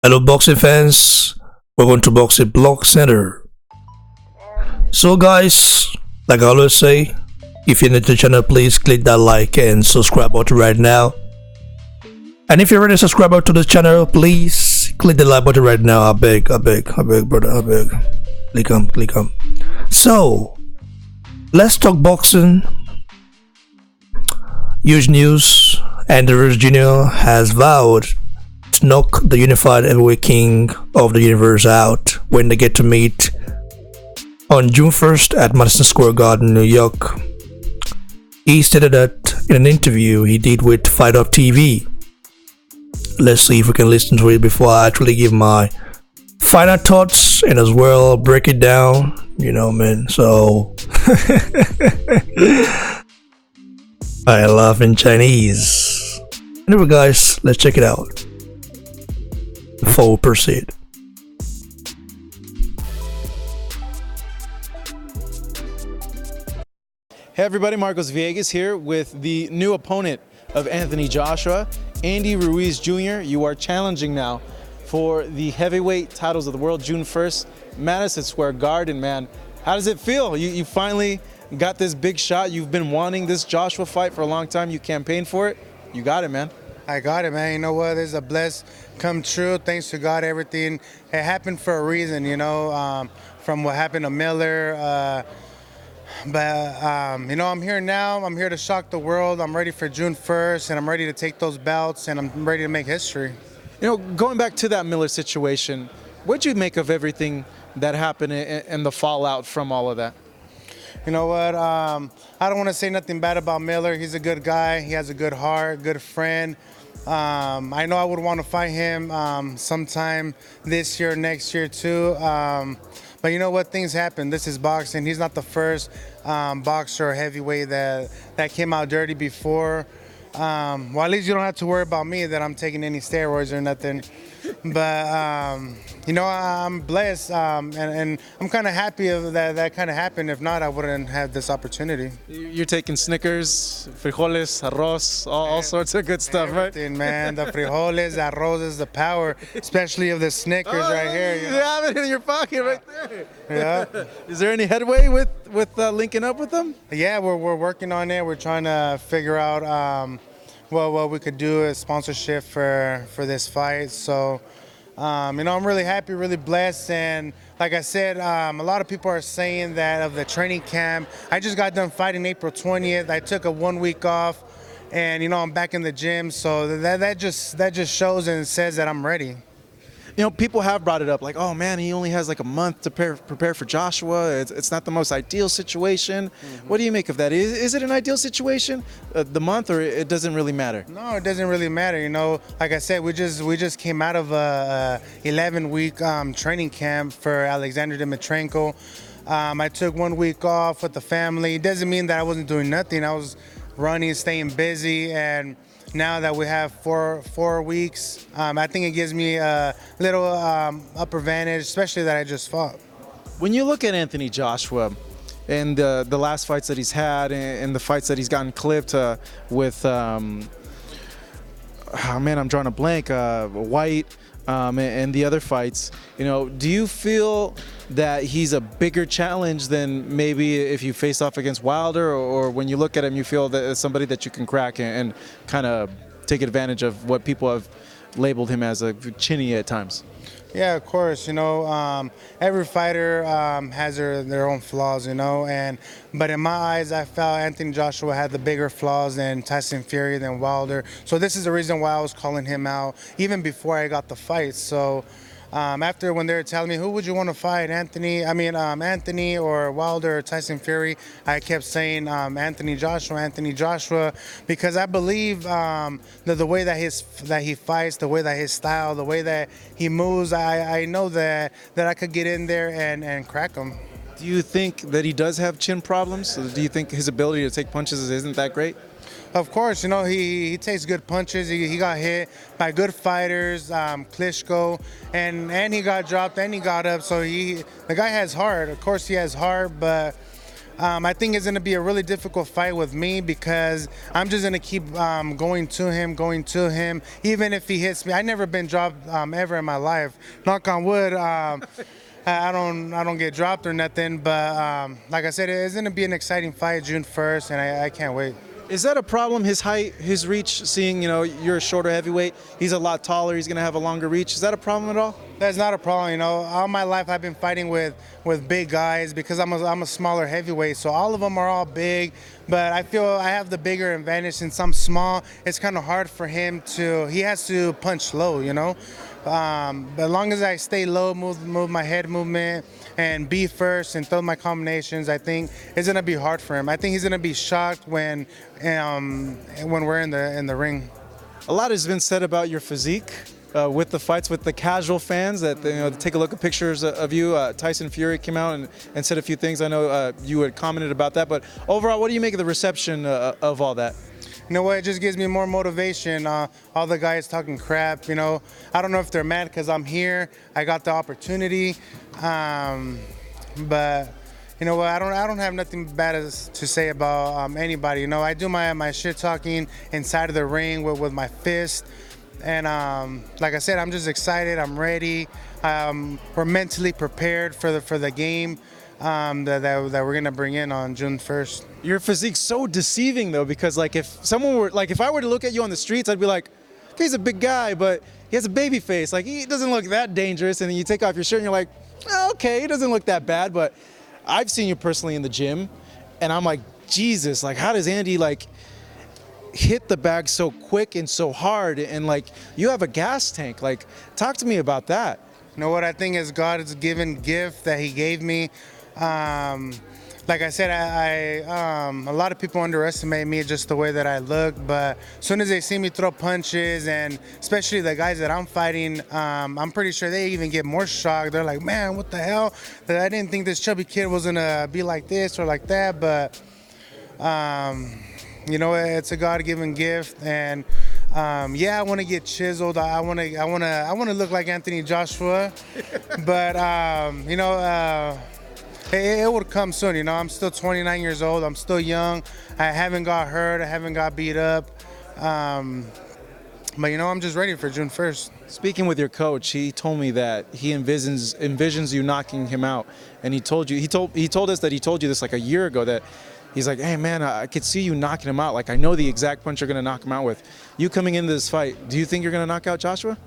Hello, boxing fans. Welcome to Boxing Blog Center. So, guys, like I always say, if you're new to the channel, please click that like and subscribe button right now. And if you're already a subscriber to this channel, please click the like button right now. I beg, brother, I beg. Click on. So, let's talk boxing. Huge news. Andy Ruiz Jr. has vowed to knock the unified heavyweight king of the universe out when they get to meet on June 1st at Madison Square Garden, New York. He stated that in an interview he did with Fight Up TV. Let's see if we can listen to it before I actually give my final thoughts and as well break it down, man. So I laugh in Chinese. Anyway, guys, let's check it out before we proceed. Hey everybody, Marcos Villegas here with the new opponent of Anthony Joshua, Andy Ruiz Jr. You are challenging now for the heavyweight titles of the world, June 1st, Madison Square Garden, man. How does it feel? You finally got this big shot. You've been wanting this Joshua fight for a long time. You campaigned for it. You got it, man. I got it, man. You know what? It's a bless come true. Thanks to God, everything. It happened for a reason, from what happened to Miller. I'm here now. I'm here to shock the world. I'm ready for June 1st, and I'm ready to take those belts, and I'm ready to make history. Going back to that Miller situation, what'd you make of everything that happened and the fallout from all of that? You know what? I don't want to say nothing bad about Miller. He's a good guy. He has a good heart, good friend. I know I would want to fight him sometime this year, next year too. But you know what? Things happen. This is boxing. He's not the first boxer or heavyweight that came out dirty before. Well, at least you don't have to worry about me that I'm taking any steroids or nothing. But I'm blessed, and I'm kind of happy of that kind of happened. If not, I wouldn't have this opportunity. You're taking Snickers, frijoles, arroz, all sorts of good stuff, everything, right? Man, the frijoles, arroz is the power, especially of the Snickers right here. You have it in your pocket right there. Yeah. Is there any headway with linking up with them? Yeah, we're working on it. We're trying to figure out what we could do as sponsorship for this fight. So, I'm really happy, really blessed. And like I said, a lot of people are saying that of the training camp. I just got done fighting April 20th. I took a 1 week off, and I'm back in the gym. So that just shows and says that I'm ready. People have brought it up like, oh man, he only has like a month to prepare for Joshua. It's not the most ideal situation. Mm-hmm. What do you make of that? Is it an ideal situation, the month, or it doesn't really matter? No, it doesn't really matter. Like I said, we just came out of a 11-week training camp for Alexander Dimitrenko. I took 1 week off with the family. It doesn't mean that I wasn't doing nothing. I was running, staying busy, and now that we have four weeks, I think it gives me a little upper advantage, especially that I just fought. When you look at Anthony Joshua and the last fights that he's had and the fights that he's gotten clipped with, I'm drawing a blank, White and the other fights, do you feel that he's a bigger challenge than maybe if you face off against Wilder, or when you look at him, you feel that it's somebody that you can crack and kind of take advantage of what people have labeled him as, a chinny at times? Yeah, of course. Every fighter has their own flaws, but in my eyes, I felt Anthony Joshua had the bigger flaws than Tyson Fury, than Wilder. So this is the reason why I was calling him out even before I got the fight. So after, when they were telling me who would you want to fight, Anthony or Wilder or Tyson Fury, I kept saying Anthony Joshua, because I believe that the way that he fights, the way that his style, the way that he moves, I know that I could get in there and crack him. Do you think that he does have chin problems? Do you think his ability to take punches isn't that great? Of course, he takes good punches. He got hit by good fighters, Klitschko, and he got dropped and he got up. So the guy has heart. Of course, he has heart, but I think it's going to be a really difficult fight with me because I'm just going to keep going to him, even if he hits me. I've never been dropped ever in my life. Knock on wood. I don't get dropped or nothing, but like I said, it's going to be an exciting fight June 1st, and I can't wait. Is that a problem, his height, his reach, seeing, you're a shorter heavyweight, he's a lot taller, he's going to have a longer reach? Is that a problem at all? That's not a problem, All my life I've been fighting with big guys because I'm a smaller heavyweight, so all of them are all big, but I feel I have the bigger advantage since I'm small. It's kind of hard for him he has to punch low, But as long as I stay low, move my head movement, and be first and throw my combinations, I think it's gonna be hard for him. I think he's gonna be shocked when we're in the ring. A lot has been said about your physique with the fights, with the casual fans that take a look at pictures of you. Tyson Fury came out and said a few things. I know you had commented about that, but overall, what do you make of the reception of all that? You know what? It just gives me more motivation. All the guys talking crap, I don't know if they're mad because I'm here. I got the opportunity, but you know what? I don't have nothing bad to say about anybody. I do my shit talking inside of the ring with my fist, and like I said, I'm just excited. I'm ready. We're mentally prepared for the game. That we're gonna bring in on June 1st. Your physique's so deceiving though, because if I were to look at you on the streets, I'd be like, okay, he's a big guy, but he has a baby face. Like, he doesn't look that dangerous. And then you take off your shirt and you're like, oh, okay, he doesn't look that bad. But I've seen you personally in the gym, and I'm like, Jesus, like, how does Andy hit the bag so quick and so hard? And you have a gas tank. Talk to me about that. You know what? I think is God's given gift that He gave me. Like I said, a lot of people underestimate me just the way that I look, but as soon as they see me throw punches, and especially the guys that I'm fighting, I'm pretty sure they even get more shocked. They're like, man, what the hell? I didn't think this chubby kid was gonna be like this or like that, but it's a God-given gift, and I want to get chiseled. I want to look like Anthony Joshua, but it would come soon. I'm still 29 years old. I'm still young. I haven't got hurt. I haven't got beat up. But I'm just ready for June 1st. Speaking with your coach, he told me that he envisions you knocking him out, and he told us that he told you this like a year ago, that he's like, hey man, I could see you knocking him out. Like, I know the exact punch you're gonna knock him out with. You coming into this fight, do you think you're gonna knock out Joshua?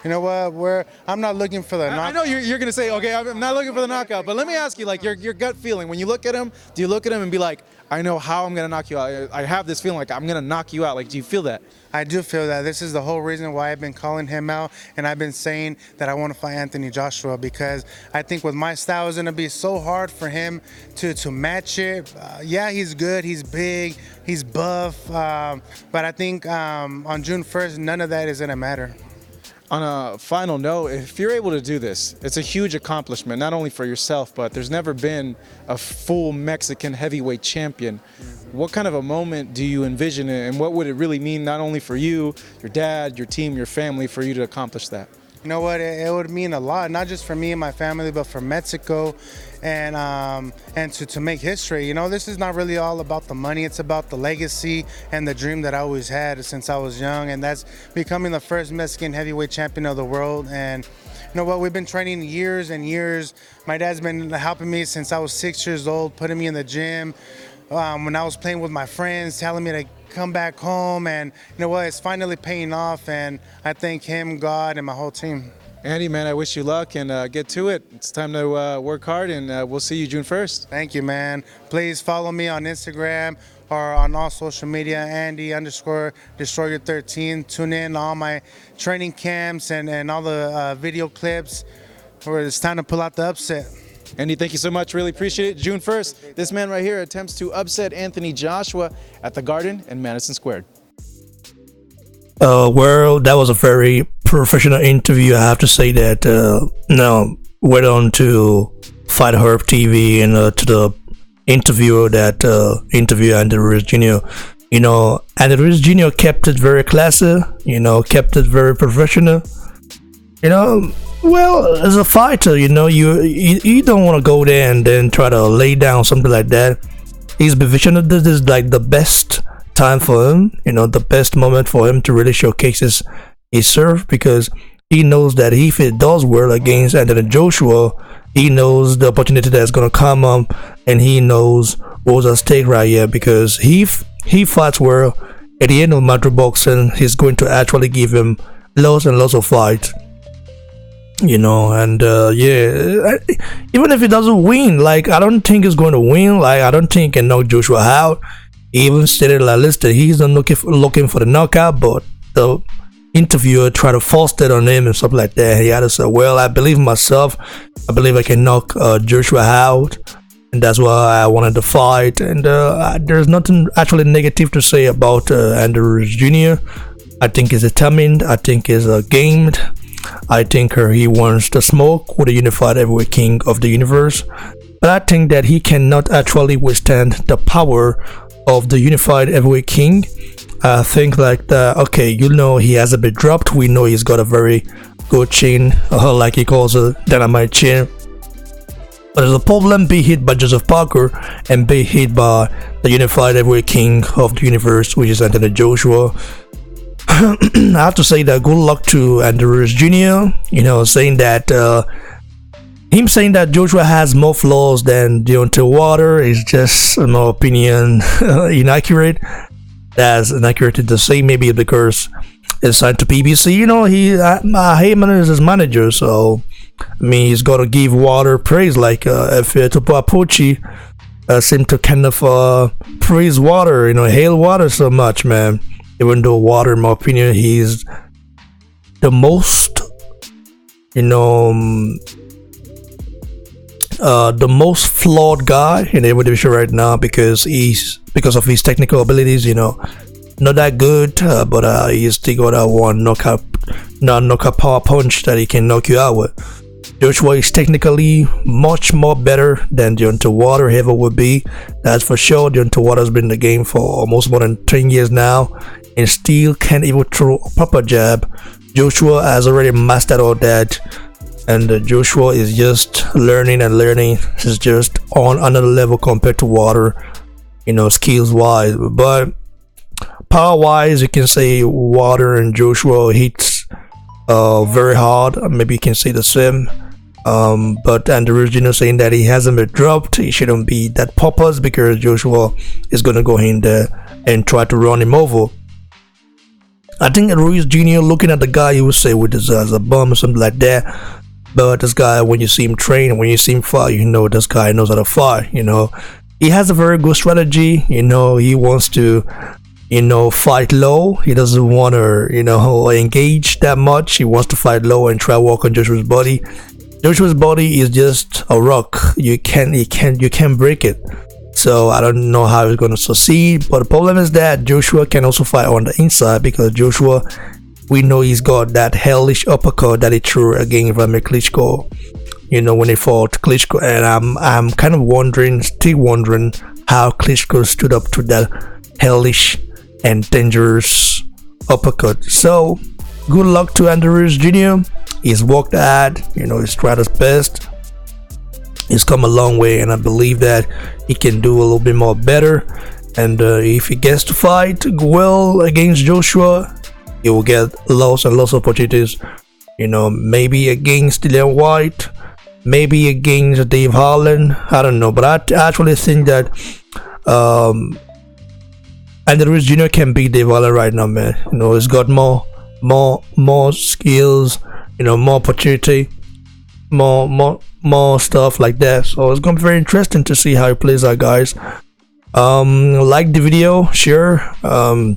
You know what? I'm not looking for the knockout. I know you're going to say, okay, I'm not looking for the knockout, but let me ask you, your gut feeling. When you look at him, do you look at him and be like, I know how I'm going to knock you out. I have this feeling like I'm going to knock you out. Do you feel that? I do feel that. This is the whole reason why I've been calling him out, and I've been saying that I want to fight Anthony Joshua, because I think with my style, it's going to be so hard for him to match it. He's good. He's big. He's buff. But I think on June 1st, none of that is going to matter. On a final note, if you're able to do this, it's a huge accomplishment, not only for yourself, but there's never been a full Mexican heavyweight champion. What kind of a moment do you envision, and what would it really mean, not only for you, your dad, your team, your family, for you to accomplish that? You know what? It would mean a lot, not just for me and my family, but for Mexico, and to make history. This is not really all about the money. It's about the legacy and the dream that I always had since I was young, and that's becoming the first Mexican heavyweight champion of the world. And you know what? We've been training years and years. My dad's been helping me since I was 6 years old, putting me in the gym. When I was playing with my friends, telling me to come back home, and you know what? It's finally paying off, and I thank him, God, and my whole team. Andy, man, I wish you luck, and get to it. It's time to work hard, and we'll see you June 1st. Thank you, man. Please follow me on Instagram or on all social media, Andy_Destroyer13. Tune in to all my training camps and all the video clips, where it's time to pull out the upset. Andy, thank you so much. Really appreciate it. June 1st, this man right here attempts to upset Anthony Joshua at the Garden in Madison Square. Well, that was a very professional interview. I have to say that. Went on to Fight Herb TV and to the interviewer that interviewed Andy Ruiz Jr. Andy Ruiz Jr. kept it very classy. Kept it very professional. Well, as a fighter, you don't want to go there and then try to lay down something like that. he's vision. This is like the best time for him, the best moment for him to really showcase his serve, because he knows that if it does well against Anthony Joshua, he knows the opportunity that's gonna come up, and he knows what's at stake right here, because he fights well. At the end of Madrid boxing, he's going to actually give him lots and lots of fights, and yeah, even if he doesn't win, like, I don't think he's going to win. Like, I don't think he can knock Joshua out. He even stated, like, listen, he's not looking for the knockout, but the interviewer tried to force it on him and stuff like that. He had to say, well, I believe in myself. I believe I can knock Joshua out, and that's why I wanted to fight. And there's nothing actually negative to say about Ruiz Jr. I think he's determined. I think he's gamed. I think he wants to smoke with the unified heavyweight king of the universe. But I think that he cannot actually withstand the power of the unified heavyweight king. I think like that. Okay, he hasn't been dropped. We know he's got a very good chin, like he calls it, dynamite chin. But there's a problem: be hit by Joseph Parker and be hit by the unified heavyweight king of the universe, which is Anthony Joshua. I have to say that good luck to Ruiz Jr. Saying that him saying that Joshua has more flaws than Deontay Wilder is just, in my opinion, inaccurate. That's inaccurate to say, maybe because it's signed to PBC. Heyman is his manager, so I mean, he's got to give Wilder praise. Like if Tupuapuchi seem to kind of praise Wilder, hail Wilder so much, man. Even though Wilder, in my opinion, he's the most, the most flawed guy in every division right now, because of his technical abilities, not that good, but he's still got that one knockout power punch that he can knock you out with. Joshua is technically much more better than Deontay Wilder ever would be. That's for sure. Deontay Wilder's been in the game for almost more than 10 years now and still can't even throw a proper jab. Joshua has already mastered all that, and Joshua is just learning and learning. He's just on another level compared to Wilder, skills wise. But power wise, you can say Wilder and Joshua hits very hard. Maybe you can say the same. But Ruiz Jr. saying that he hasn't been dropped, he shouldn't be that poppers, because Joshua is gonna go in there and try to run him over. I think Ruiz Jr. looking at the guy, he would say with his as a bum or something like that. But this guy, when you see him train, when you see him fight, this guy knows how to fight. He has a very good strategy. He wants to fight low. He doesn't want to engage that much. He wants to fight low and try to walk on Joshua's body. Joshua's body is just a rock. You can't break it. So I don't know how he's going to succeed. But the problem is that Joshua can also fight on the inside, because Joshua, we know he's got that hellish uppercut that he threw against Vladimir Klitschko, when he fought Klitschko. And I'm kind of still wondering how Klitschko stood up to that hellish and dangerous uppercut. So good luck to Ruiz Jr. He's worked hard, he's tried his best. He's come a long way, and I believe that he can do a little bit more better. And if he gets to fight well against Joshua, he will get lots and lots of opportunities. Maybe against Dillian White, maybe against Dave Harlan. I don't know, but I actually think that Ruiz Jr. can beat Dave Harlan right now, man. He's got more skills, more opportunity, more stuff like that. So it's gonna be very interesting to see how he plays out, guys. Like the video, share, and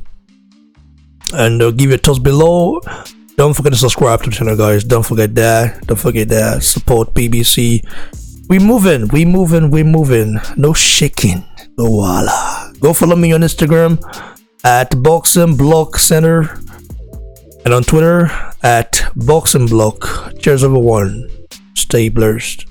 give your thoughts below. Don't forget to subscribe to the channel, guys. Don't forget that. Support PBC. We moving. No shaking, no walla. Go follow me on Instagram at Boxing Block Center, and on Twitter at Boxing Block. Cheers, everyone. Stay blessed.